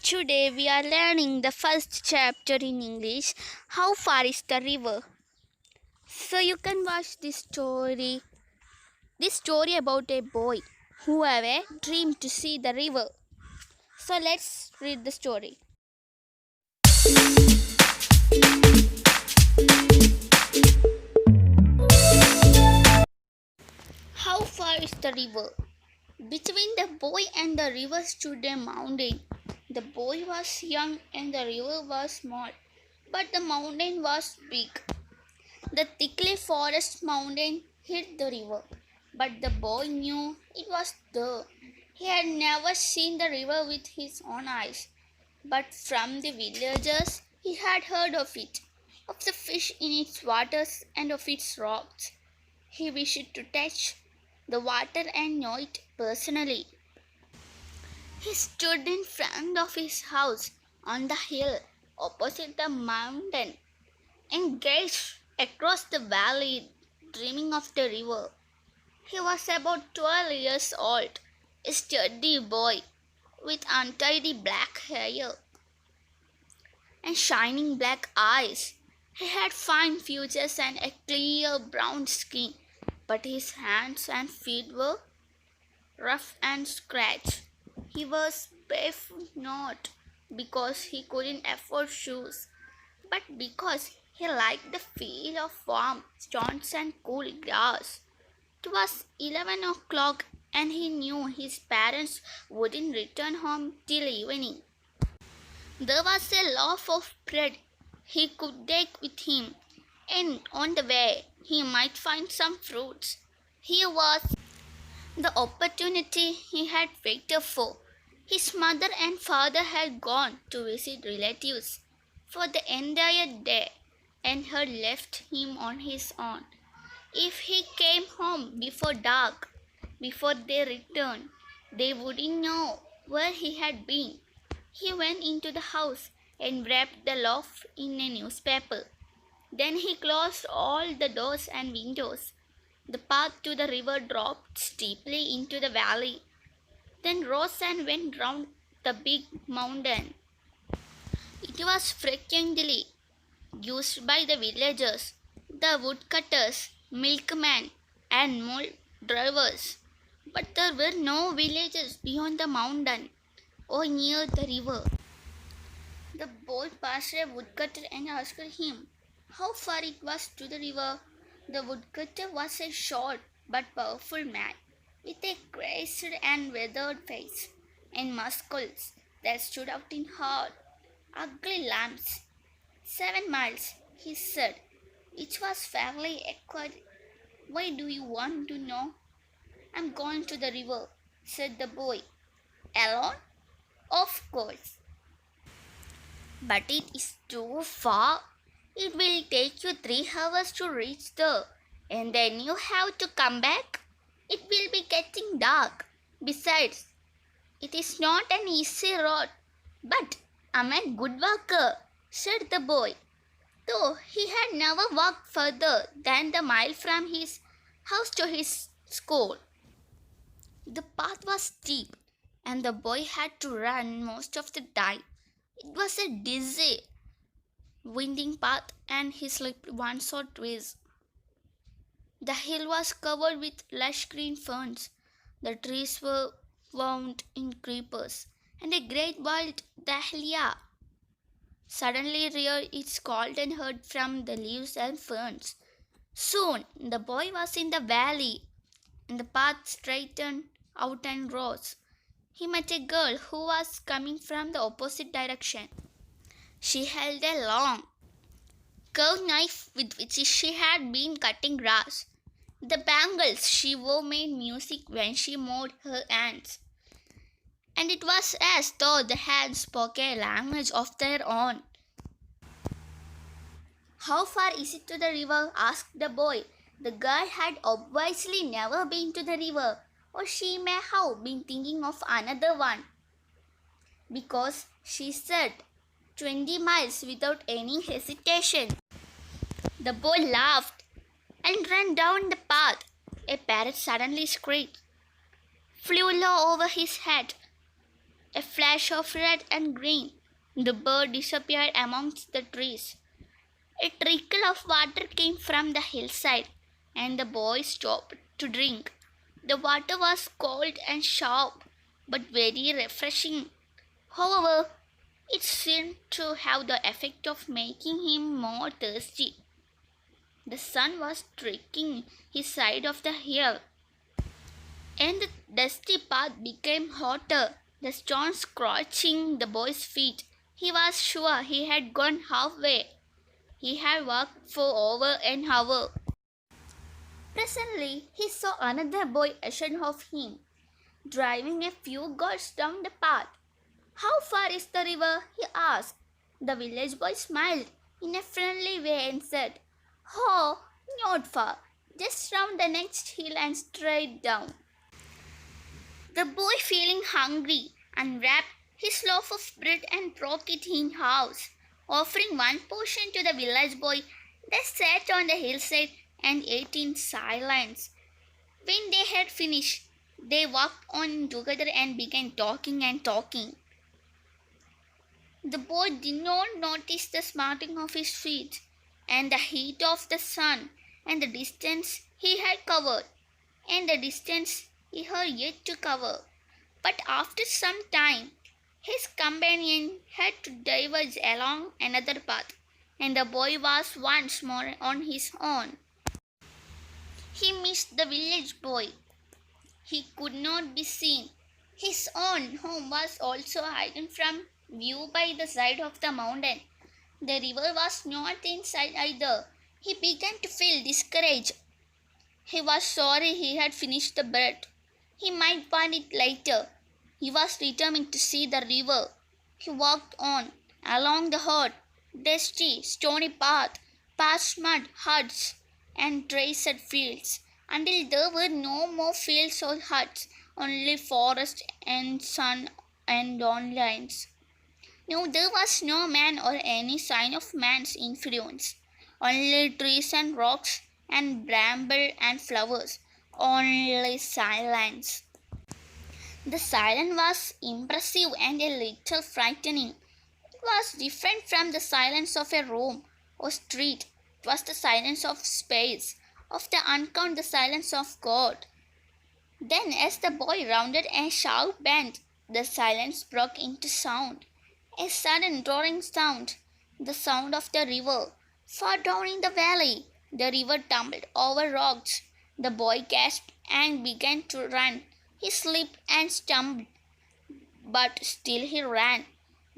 Today we are learning the first chapter in English. How far is the river? So you can watch this story. This story about a boy who have a dream to see the river. So let's read the story. How far is the river? Between the boy and the river stood a mountain. The boy was young and the river was small, but the mountain was big. The thickly forest mountain hid the river, but the boy knew it was there. He had never seen the river with his own eyes, but from the villagers he had heard of it, of the fish in its waters and of its rocks. He wished to touch the water and know it personally. He stood in front of his house on the hill opposite the mountain and gazed across the valley, dreaming of the river. He was about 12 years old, a sturdy boy with untidy black hair and shining black eyes. He had fine features and a clear brown skin, but his hands and feet were rough and scratched. He was barefoot not because he couldn't afford shoes, but because he liked the feel of warm stones and cool grass. It was 11 o'clock and he knew his parents wouldn't return home till evening. There was a loaf of bread he could take with him, and on the way he might find some fruits. Here was the opportunity he had waited for. His mother and father had gone to visit relatives for the entire day and had left him on his own. If he came home before dark, before they returned, they wouldn't know where he had been. He went into the house and wrapped the loaf in a newspaper. Then he closed all the doors and windows. The path to the river dropped steeply into the valley, then rose and went round the big mountain. It was frequently used by the villagers, the woodcutters, milkmen, and mule drivers. But there were no villages beyond the mountain or near the river. The boy passed a woodcutter and asked him how far it was to the river. The woodcutter was a short but powerful man with a creased and weathered face and muscles that stood out in hard, ugly lumps. 7 miles, he said. It was fairly accurate. Why do you want to know? I'm going to the river, said the boy. Alone? Of course. But it is too far. It will take you 3 hours to reach there, and then you have to come back. It will be getting dark. Besides, it is not an easy road. But I'm a good walker, said the boy, though he had never walked further than the mile from his house to his school. The path was steep, and the boy had to run most of the time. It was a dizzy, winding path, and he slipped once or twice. The hill was covered with lush green ferns. The trees were wound in creepers, and a great wild dahlia suddenly reared its golden head from the leaves and ferns. Soon the boy was in the valley, and the path straightened out and rose. He met a girl who was coming from the opposite direction. She held a long, curved knife with which she had been cutting grass. The bangles she wore made music when she moved her hands, and it was as though the hands spoke a language of their own. How far is it to the river? Asked the boy. The girl had obviously never been to the river, or she may have been thinking of another one, because she said 20 miles without any hesitation. The boy laughed and ran down the path. A parrot suddenly screeched. flew low over his head. A flash of red and green. The bird disappeared amongst the trees. A trickle of water came from the hillside, and the boy stopped to drink. The water was cold and sharp, but very refreshing. However, it seemed to have the effect of making him more thirsty. The sun was streaking his side of the hill, and the dusty path became hotter, the stones scorching the boy's feet. He was sure he had gone halfway. He had walked for over an hour. Presently, he saw another boy ahead of him, driving a few goats down the path. "How far is the river?" he asked. The village boy smiled in a friendly way and said, "Oh, not far. Just round the next hill and straight down." The boy, feeling hungry, unwrapped his loaf of bread and broke it in halves. Offering one portion to the village boy, they sat on the hillside and ate in silence. When they had finished, they walked on together and began talking and talking. The boy did not notice the smarting of his feet, and the heat of the sun, and the distance he had covered, and the distance he had yet to cover. But after some time, his companion had to diverge along another path, and the boy was once more on his own. He missed the village boy. He could not be seen. His own home was also hidden from view by the side of the mountain. The river was not in sight either. He began to feel discouraged. He was sorry he had finished the bread. He might find it later. He was determined to see the river. He walked on, along the hot, dusty, stony path, past mud huts and traced fields, until there were no more fields or huts, only forest and sun and on lines. No, there was no man or any sign of man's influence, only trees and rocks and bramble and flowers, only silence. The silence was impressive and a little frightening. It was different from the silence of a room or street. It was the silence of space, of the uncount, the silence of God. Then, as the boy rounded a sharp bend, the silence broke into sound. A sudden roaring sound, the sound of the river. Far down in the valley, the river tumbled over rocks. The boy gasped and began to run. He slipped and stumbled, but still he ran.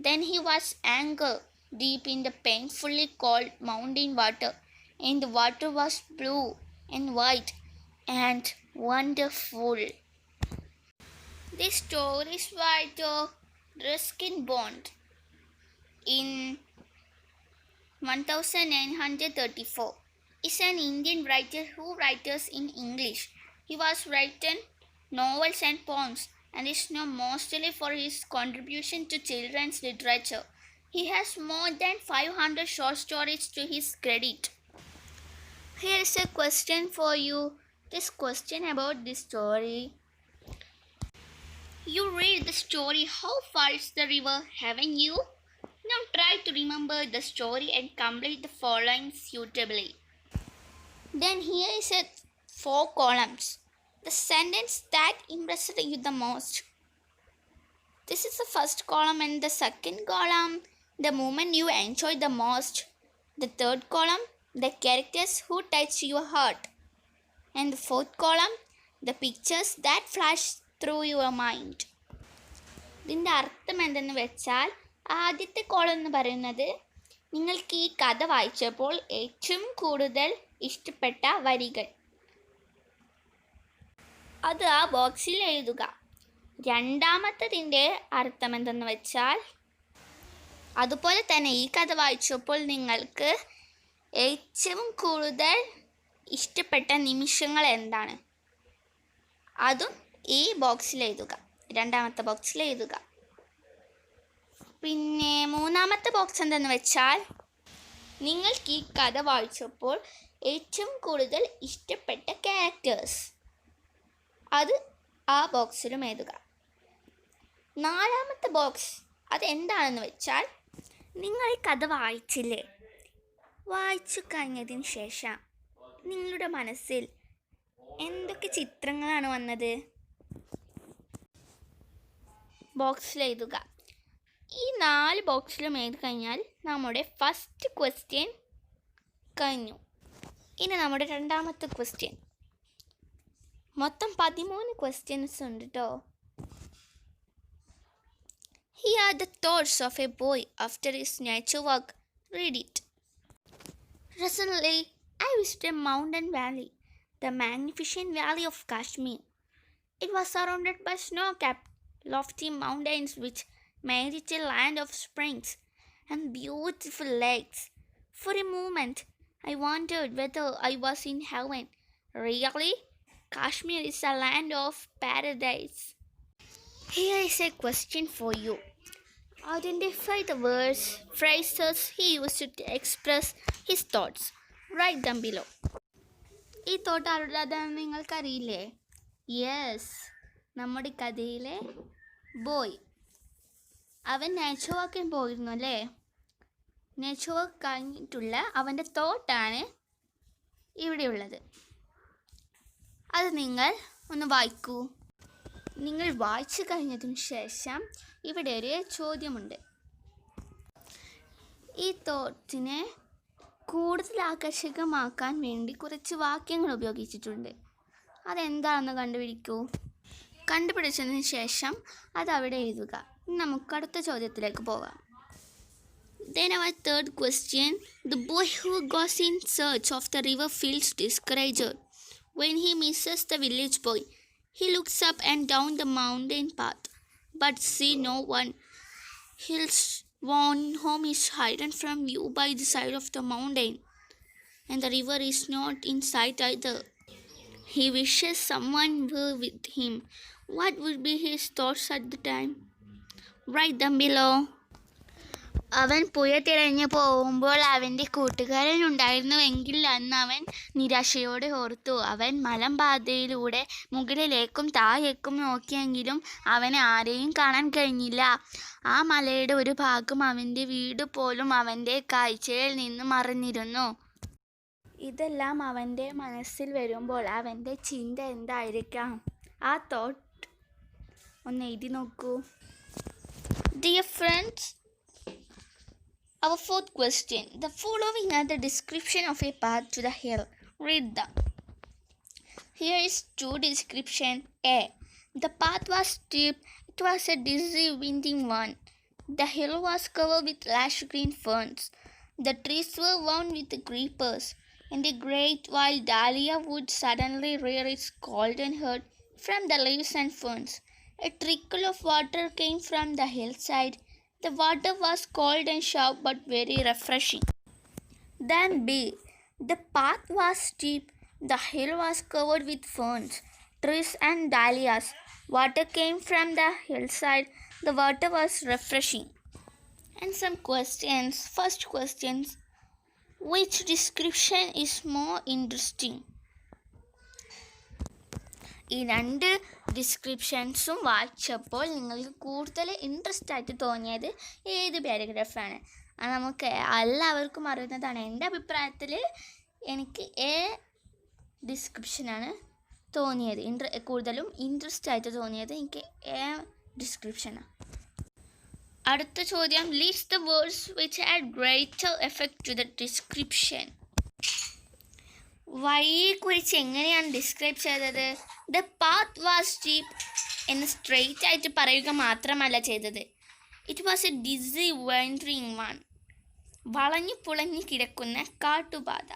Then he was ankle deep in the painfully cold mountain water, and the water was blue and white and wonderful. This story is by the Ruskin Bond in 1934. Is an Indian writer who writes in English. He was written novels and poems and is known mostly for his contribution to children's literature. He has more than 500 short stories to his credit. Here is a question for you. This question about this story. You read the story How Far is the River, haven't you? Now try to remember the story and complete the following suitably. Then here is a 4 columns. The sentence that impressed you the most. This is the first column, and the second column, the moment you enjoyed the most. The third column, the characters who touched your heart. And the fourth column, the pictures that flashed through your mind. ഇതിൻ്റെ അർത്ഥം എന്തെന്ന് വെച്ചാൽ ആദ്യത്തെ column എന്ന് പറയുന്നത് നിങ്ങൾക്ക് ഈ കഥ വായിച്ചപ്പോൾ ഏറ്റവും കൂടുതൽ ഇഷ്ടപ്പെട്ട വരികൾ, അത് ആ ബോക്സിൽ എഴുതുക. രണ്ടാമത്തതിൻ്റെ അർത്ഥം എന്തെന്ന് വെച്ചാൽ അതുപോലെ തന്നെ ഈ കഥ വായിച്ചപ്പോൾ നിങ്ങൾക്ക് ഏറ്റവും കൂടുതൽ ഇഷ്ടപ്പെട്ട നിമിഷങ്ങൾ എന്താണ്, അതും ഈ ബോക്സിൽ എഴുതുക, രണ്ടാമത്തെ ബോക്സിൽ എഴുതുക. പിന്നെ മൂന്നാമത്തെ ബോക്സ് എന്തെന്ന് വെച്ചാൽ നിങ്ങൾക്ക് ഈ കഥ വായിച്ചപ്പോൾ ഏറ്റവും കൂടുതൽ ഇഷ്ടപ്പെട്ട ക്യാരക്ടേഴ്സ്, അത് ആ ആ ബോക്സിലും എഴുതുക. നാലാമത്തെ ബോക്സ് അതെന്താണെന്ന് വെച്ചാൽ, നിങ്ങൾ ഈ കഥ വായിച്ചില്ലേ? വായിച്ചു കഴിഞ്ഞതിന് ശേഷം നിങ്ങളുടെ മനസ്സിൽ എന്തൊക്കെ ചിത്രങ്ങളാണ് വന്നത്? ബോക്സിൽ എഴുതുക. ഈ 4 ബോക്സിലും എഴുതി കഴിഞ്ഞാൽ നമ്മുടെ ഫസ്റ്റ് ക്വസ്റ്റ്യൻ കഴിഞ്ഞു. ഇനി നമ്മുടെ രണ്ടാമത്തെ ക്വസ്റ്റ്യൻ. മൊത്തം 13 ക്വസ്റ്റ്യൻസ് ഉണ്ട് കേട്ടോ. Here are the thoughts of a boy after his nature walk. Read it. Recently, I visited a mountain valley, the magnificent valley of Kashmir. It was surrounded by snow-capped, lofty mountains which made it a land of springs and beautiful lakes. For a moment, I wondered whether I was in heaven. Really, Kashmir is a land of paradise. Here is a question for you. Identify the words, phrases he used to express his thoughts. Write them below. ഈ thought ആരുടേതാണെന്ന് നിങ്ങൾക്കറിയില്ലേ? Yes, നമ്മുടെ കഥയിലെ boy. അവൻ nature വാക്കിന് പോയിരുന്നു അല്ലേ? Nature വാക്ക് കഴിഞ്ഞിട്ടുള്ള അവൻ്റെ തോട്ടാണ് ഇവിടെയുള്ളത്. അത് നിങ്ങൾ ഒന്ന് വായിക്കൂ. നിങ്ങൾ വായിച്ചു കഴിഞ്ഞതിന് ശേഷം ഇവിടെ ഒരു ചോദ്യമുണ്ട്. ഈ തോട്ടിനെ കൂടുതൽ ആകർഷകമാക്കാൻ വേണ്ടി കുറച്ച് വാക്യങ്ങൾ ഉപയോഗിച്ചിട്ടുണ്ട്. അതെന്താണെന്ന് കണ്ടുപിടിക്കൂ. കണ്ടുപിടിച്ചതിന് ശേഷം അതവിടെ എഴുതുക. നമുക്ക് അടുത്ത ചോദ്യത്തിലേക്ക് പോകാം. Then our third question. The boy who goes in search of the river feels discouraged when he misses the village boy. He looks up and down the mountain path, but see no one. His own home is hidden from view by the side of the mountain, and the river is not in sight either. He wishes someone were with him. What would be his thoughts at the time? Write them below. അവൻ പുഴ തിരഞ്ഞു പോകുമ്പോൾ അവൻ്റെ കൂട്ടുകാരൻ ഉണ്ടായിരുന്നുവെങ്കിൽ അന്ന് അവൻ നിരാശയോടെ ഓർത്തു. അവൻ മലമ്പാതയിലൂടെ മുകളിലേക്കും താഴേക്കും നോക്കിയെങ്കിലും അവന് ആരെയും കാണാൻ കഴിഞ്ഞില്ല. ആ മലയുടെ ഒരു ഭാഗം അവൻ്റെ വീട് പോലും അവൻ്റെ കാഴ്ചയിൽ നിന്ന് മറഞ്ഞിരുന്നു. ഇതെല്ലാം അവൻ്റെ മനസ്സിൽ വരുമ്പോൾ അവൻ്റെ ചിന്ത എന്തായിരിക്കാം? ആ തോട്ട് ഒന്ന് എഴുതി നോക്കൂ. Dear friends, our fourth question. The following are the description of a path to the hill. Read them. Here is 2 description. A. The path was steep. It was a dizzy, winding one. The hill was covered with lush green ferns. The trees were wound with creepers, and a great wild dahlia would suddenly rear its golden head from the leaves and ferns. A trickle of water came from the hillside. The water was cold and sharp but very refreshing. Then B. The path was steep. The hill was covered with ferns, trees and dahlias. Water came from the hillside. The water was refreshing. And some questions. First questions. Which description is more interesting? ഈ 2 ഡിസ്ക്രിപ്ഷൻസും വായിച്ചപ്പോൾ നിങ്ങൾക്ക് കൂടുതൽ interest ആയിട്ട് തോന്നിയത് ഏത് പാരഗ്രാഫാണ്? നമുക്ക് എല്ലാവർക്കും അറിയുന്നതാണ്. എൻ്റെ അഭിപ്രായത്തിൽ എനിക്ക് എ ഡിസ്ക്രിപ്ഷനാണ് തോന്നിയത്. കൂടുതലും ഇൻട്രസ്റ്റ് ആയിട്ട് തോന്നിയത് എനിക്ക് എ ഡിസ്ക്രിപ്ഷനാണ്. അടുത്ത ചോദ്യം. List the words which had greater effect to the description. വഴിയെക്കുറിച്ച് എങ്ങനെയാണ് ഡിസ്ക്രൈബ് ചെയ്തത്? ദ പാത്ത് വാസ് സ്റ്റീപ്പ് എന്ന് സ്ട്രെയിറ്റ് ആയിട്ട് പറയുക മാത്രമല്ല ചെയ്തത്. It was a dizzy winding one. വളഞ്ഞു പുളഞ്ഞു കിടക്കുന്ന കാട്ടുപാത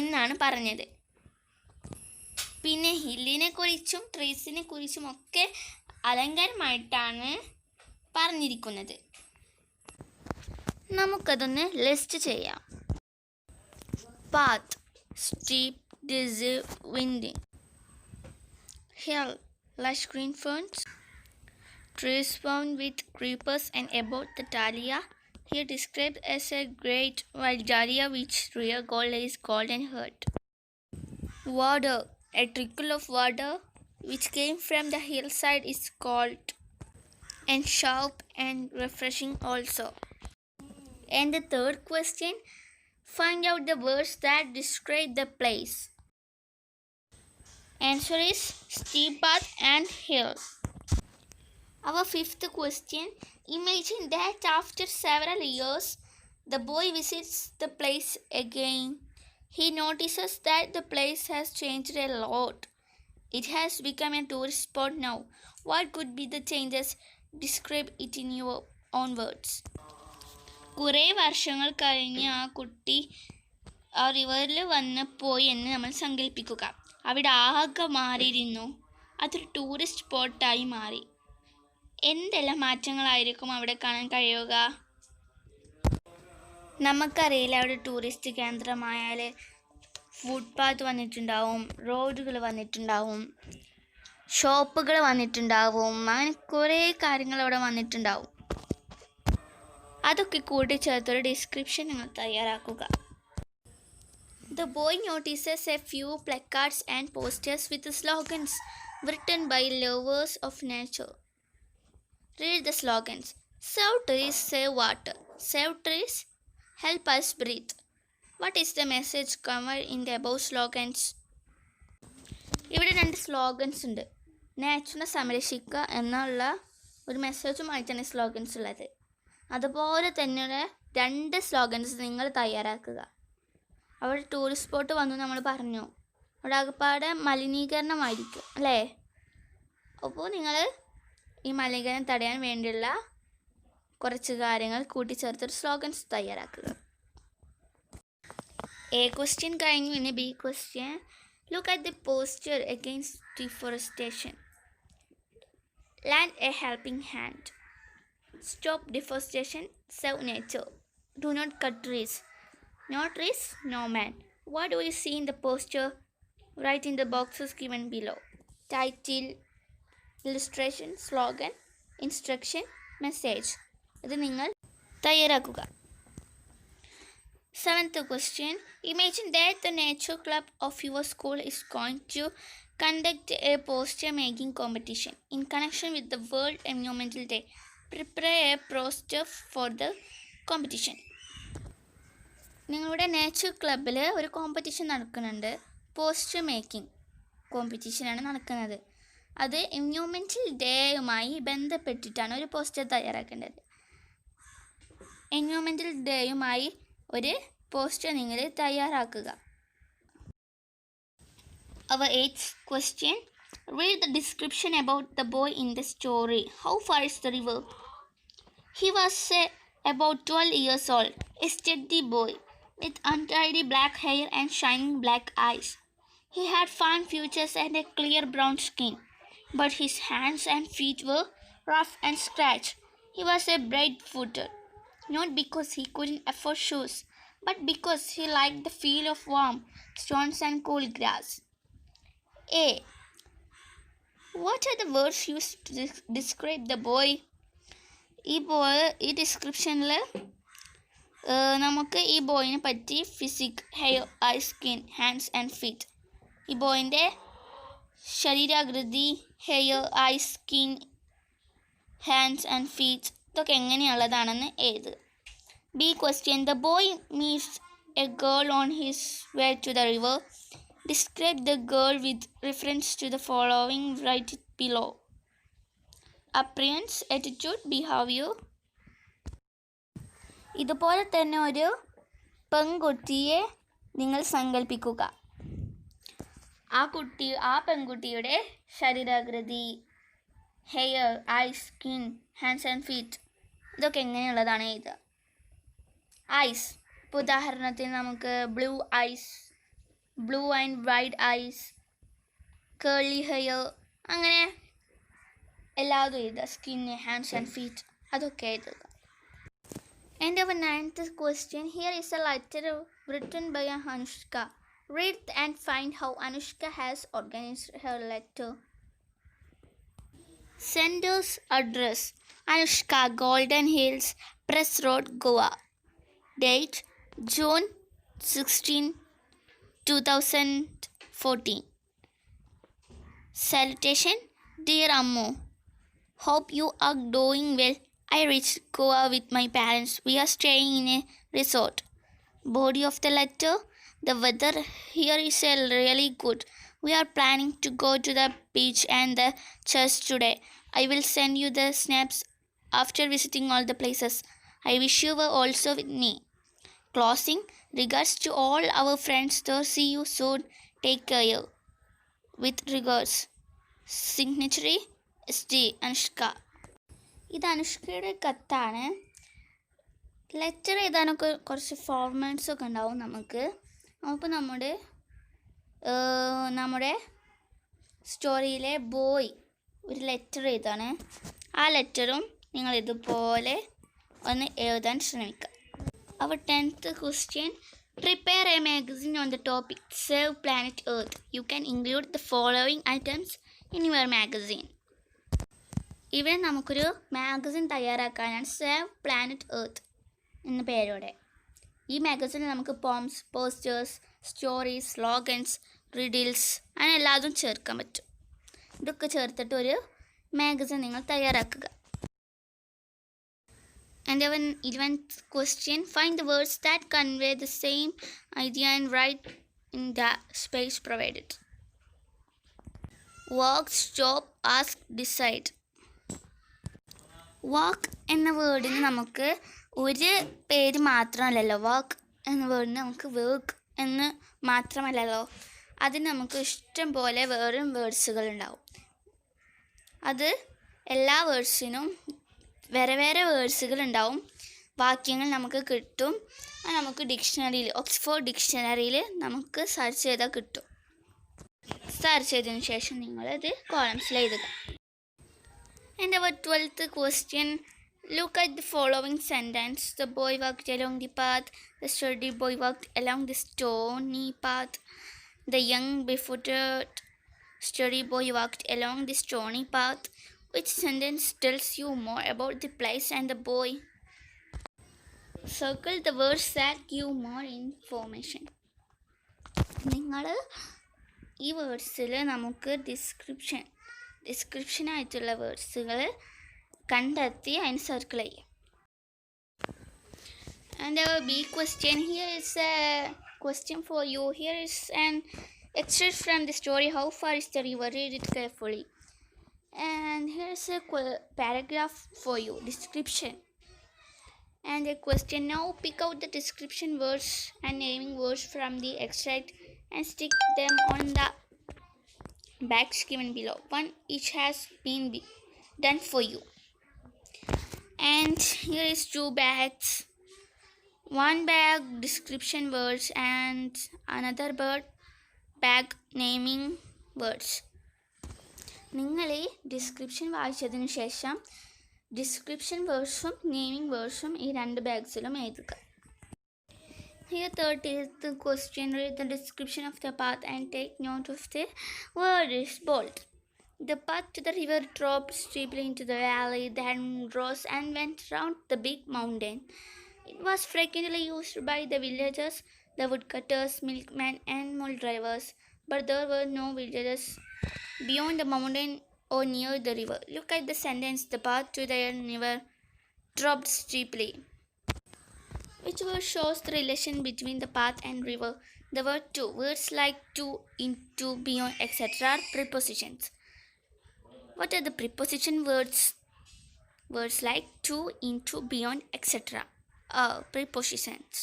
എന്നാണ് പറഞ്ഞത്. പിന്നെ ഹില്ലിനെ കുറിച്ചും ട്രീസിനെ കുറിച്ചും ഒക്കെ അലങ്കാരമായിട്ടാണ് പറഞ്ഞിരിക്കുന്നത്. നമുക്കതൊന്ന് ലിസ്റ്റ് ചെയ്യാം. Path, steep, dizzy, winding. Hill, lush green ferns. Trees wound with creepers and about the dahlia, here described as a great wild dahlia which rear gold is golden heart. Water, a trickle of water which came from the hillside is cold and sharp and refreshing also. And the third question, find out the words that describe the place. Answer is steep path and hill. Our fifth question, imagine that after several years, the boy visits the place again. He notices that the place has changed a lot. It has become a tourist spot now. What could be the changes? Describe it in your own words. കുറേ വർഷങ്ങൾ കഴിഞ്ഞ് ആ കുട്ടി ആ റിവറിൽ വന്ന് പോയി എന്ന് നമ്മൾ സങ്കല്പിക്കുക. അവിടെ ആകെ മാറിയിരുന്നു. അതൊരു ടൂറിസ്റ്റ് സ്പോട്ടായി മാറി. എന്തെല്ലാം മാറ്റങ്ങളായിരിക്കും അവിടെ കാണാൻ കഴിയുക? നമുക്കറിയില്ല, അവിടെ ടൂറിസ്റ്റ് കേന്ദ്രമായാൽ ഫുട്പാത്ത് വന്നിട്ടുണ്ടാവും, റോഡുകൾ വന്നിട്ടുണ്ടാവും, ഷോപ്പുകൾ വന്നിട്ടുണ്ടാവും, അങ്ങനെ കുറേ കാര്യങ്ങൾ അവിടെ വന്നിട്ടുണ്ടാവും. അതൊക്കെ കൂട്ടിച്ചേർത്തൊരു ഡിസ്ക്രിപ്ഷൻ നിങ്ങൾ തയ്യാറാക്കുക. The boy notices a few placards and posters with slogans written by lovers of nature. Read the slogans. Save trees, save water. Save trees, help us breathe. What is the message covered in the above slogans? ഇവിടെ 2 slogans ഉണ്ട്. Natural സംരക്ഷിക്കുക എന്നുള്ള ഒരു മെസ്സേജുമായിട്ടാണ് slogans ഉള്ളത്. അതുപോലെ തന്നെയുള്ള 2 slogans നിങ്ങൾ തയ്യാറാക്കുക. അവിടെ ടൂറിസ്റ്റ് സ്പോട്ട് വന്നു നമ്മൾ പറഞ്ഞു, അവിടെ ആകപ്പാടെ മലിനീകരണമായിരിക്കും അല്ലേ? അപ്പോൾ നിങ്ങൾ ഈ മലിനീകരണം തടയാൻ വേണ്ടിയുള്ള കുറച്ച് കാര്യങ്ങൾ കൂട്ടിച്ചേർത്തൊരു സ്ലോഗൻസ് തയ്യാറാക്കുക. A question കഴിഞ്ഞു. ഇനി B question. Look at the poster against deforestation. Lend a helping hand. Stop deforestation. Save nature. Do not cut trees. No trees, no man. What do you see in the poster? Write in the boxes given below. Title, illustration, slogan, instruction, message. ഇത് നിങ്ങൾ തയ്യാറാക്കുക. 7th question. Imagine that the nature club of your school is going to conduct a poster making competition in connection with the World Environmental Day. Prepare a poster for the competition. നിങ്ങളുടെ nature ക്ലബിൽ ഒരു competition നടക്കുന്നുണ്ട്. Poster making കോമ്പറ്റീഷനാണ് നടക്കുന്നത്. അത് environmental ഡേയുമായി ബന്ധപ്പെട്ടിട്ടാണ് ഒരു poster തയ്യാറാക്കേണ്ടത്. Environmental ഡേയുമായി ഒരു poster നിങ്ങൾ തയ്യാറാക്കുക. Our 8th question. Read the description about the boy in the story. How far is the river? He was about 12 years old, a steady boy with untidy black hair and shining black eyes. He had fine features and a clear brown skin, but his hands and feet were rough and scratched. He was a bright-footed, not because he couldn't afford shoes, but because he liked the feel of warm stones and cool grass. A. What are the words used to describe the boy? ഈ ഡിസ്ക്രിപ്ഷനിൽ നമുക്ക് ഈ ബോയിനെ പറ്റി physique, hair, eye, skin, hands and feet, ഈ ബോയിൻ്റെ ശരീരാകൃതി, hair, eye, skin, hands and feet ഇതൊക്കെ എങ്ങനെയുള്ളതാണെന്ന് എഴുതുക. B question. The boy meets a girl on his way to the river. Describe the girl with reference to the following. Write it below. Appearance, attitude, behavior. ഇതുപോലെ തന്നെ ഒരു പെൺകുട്ടിയെ നിങ്ങൾ സങ്കല്പിക്കുക. ആ പെൺകുട്ടിയുടെ ശരീരാകൃതി, hair, eye, skin, hands and feet ഇതൊക്കെ എങ്ങനെയുള്ളതാണ് എഴുതുക. ഐസ്, ഇപ്പോൾ ഉദാഹരണത്തിന് നമുക്ക് blue eyes, blue and white eyes, curly hair, അങ്ങനെ എല്ലാതും എഴുതുക. സ്കിന്ന്, ഹാൻഡ്സ് ആൻഡ് ഫീറ്റ് അതൊക്കെ എഴുതുക. And our 9th question. Here is a letter written by Anushka. Read and find how Anushka has organized her letter. Sender's address: Anushka, Golden Hills, Press Road, Goa. Date: June 16, 2014. Salutation, dear Ammu. Hope you are doing well. I reached Goa with my parents. We are staying in a resort. Body of the letter. The weather here is really good. We are planning to go to the beach and the church today. I will send you the snaps after visiting all the places. I wish you were also with me. Closing. Regards to all our friends there. See you soon. Take care. With regards. Signatory SD Anushka. ഇത് അനുഷ്കയുടെ കത്താണ്. Letter എഴുതാനൊക്കെ കുറച്ച് formats ഒക്കെ ഉണ്ടാവും നമുക്ക്. അപ്പോൾ നമ്മുടെ സ്റ്റോറിയിലെ boy ഒരു ലെറ്റർ എഴുതാണ്. ആ ലെറ്ററും നിങ്ങൾ ഇതുപോലെ ഒന്ന് എഴുതാൻ ശ്രമിക്കുക. Our 10th question. Prepare a magazine on the topic Save Planet Earth. You can include the following items in your magazine. ഇവിടെ നമുക്കൊരു മാഗസിൻ തയ്യാറാക്കാനാണ് സേവ് പ്ലാനറ്റ് എർത്ത് എന്ന പേരോടെ. ഈ മാഗസിനിൽ നമുക്ക് poems, posters, stories, slogans, riddles അങ്ങനെ എല്ലാതും ചേർക്കാൻ പറ്റും. ഇതൊക്കെ ചേർത്തിട്ട് ഒരു മാഗസിൻ നിങ്ങൾ തയ്യാറാക്കുക. And our 11th question. Find the words that convey the same idea and write in the space provided. Walk, stop, ask, decide. വാക്ക് എന്ന വേർഡിന് നമുക്ക് ഒരു പേര് മാത്രമല്ലല്ലോ. വാക്ക് എന്ന വേർഡിന് നമുക്ക് വർക്ക് എന്ന് മാത്രമല്ലല്ലോ. അതിന് നമുക്ക് ഇഷ്ടം പോലെ വേറും വേർഡ്സുകളുണ്ടാവും. അത് എല്ലാ വേർഡ്സിനും വേറെ വേറെ വേർഡ്സുകളുണ്ടാവും. വാക്യങ്ങൾ നമുക്ക് കിട്ടും. അത് നമുക്ക് ഡിക്ഷണറിയിൽ, ഓക്സ്ഫോർഡ് ഡിക്ഷണറിയിൽ നമുക്ക് സെർച്ച് ചെയ്താൽ കിട്ടും. സെർച്ച് ചെയ്തതിന് ശേഷം നിങ്ങളത് കോളംസിൽ എഴുതുക. And our 12th question. Look at the following sentence. The boy walked along the path. The sturdy boy walked along the stony path. The young barefooted sturdy boy walked along the stony path. Which sentence tells you more about the place and the boy? Circle the words that give more information. നിങ്ങൾ ഈ വേർഡ്സിൽ നമുക്ക് ഡിസ്ക്രിപ്ഷനായിട്ടുള്ള വേർഡ്സുകൾ കണ്ടെത്തി അതിന് circle ചെയ്യാം. And our B question. Here is a question for you. Here is an extract from the story How Far is the River? Read it carefully. And here is a paragraph for you. Description. And a question. Now pick out the description words and naming words from the extract and stick them on the bags given below. One each has been done for you. And here is 2 bags. One bag description words and another bag naming words. നിങ്ങൾ ഈ description വായിച്ചതിന് ശേഷം description വേർഡ്സും naming വേർഡ്സും ഈ 2 ബാഗ്സിലും എഴുതുക. Here 30th question. Read the description of the path and take note of the word is bold. The path to the river dropped steeply into the valley, then rose and went round the big mountain. It was frequently used by the villagers, the woodcutters, milkmen, and mule drivers, but there were no villages beyond the mountain or near the river. Look at the sentence. The path to the river dropped steeply. Which word shows the relation between the path and river? The word to. Words like to, into, beyond, etc. are prepositions. What are the preposition words? Words like to, into, beyond, etc. are prepositions.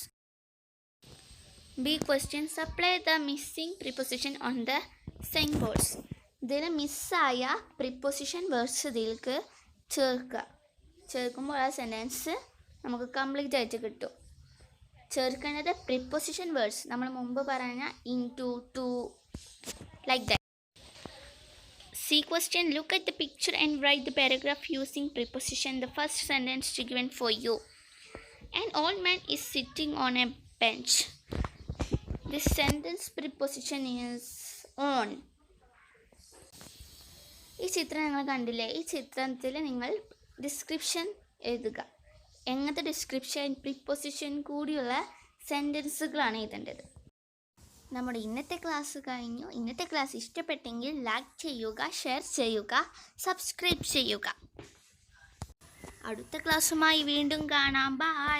B question. Supply the missing preposition on the signboards. ഇതിൽ മിസ്സായ preposition words ഇതിലേക്ക് ചേർക്കുമ്പോൾ ആ sentence നമുക്ക് complete ആയിട്ട് കിട്ടും. ചേർക്കേണ്ടത് preposition words നമ്മൾ മുമ്പ് പറഞ്ഞ in to like that. C question. Look at the picture and write the paragraph using preposition. The first sentence given for you. An old man is sitting on a bench. This sentence preposition is on. ഈ ചിത്രം നിങ്ങൾ കണ്ടില്ലേ? ഈ ചിത്രത്തിൽ നിങ്ങൾ description എഴുതുക. എങ്ങനത്തെ description preposition കൂടിയുള്ള സെൻറ്റൻസുകളാണ് എഴുതേണ്ടത്. നമ്മുടെ ഇന്നത്തെ ക്ലാസ് കഴിഞ്ഞു. ഇന്നത്തെ ക്ലാസ് ഇഷ്ടപ്പെട്ടെങ്കിൽ ലൈക്ക് ചെയ്യുക, ഷെയർ ചെയ്യുക, സബ്സ്ക്രൈബ് ചെയ്യുക. അടുത്ത ക്ലാസ്സുമായി വീണ്ടും കാണാം. ബൈ.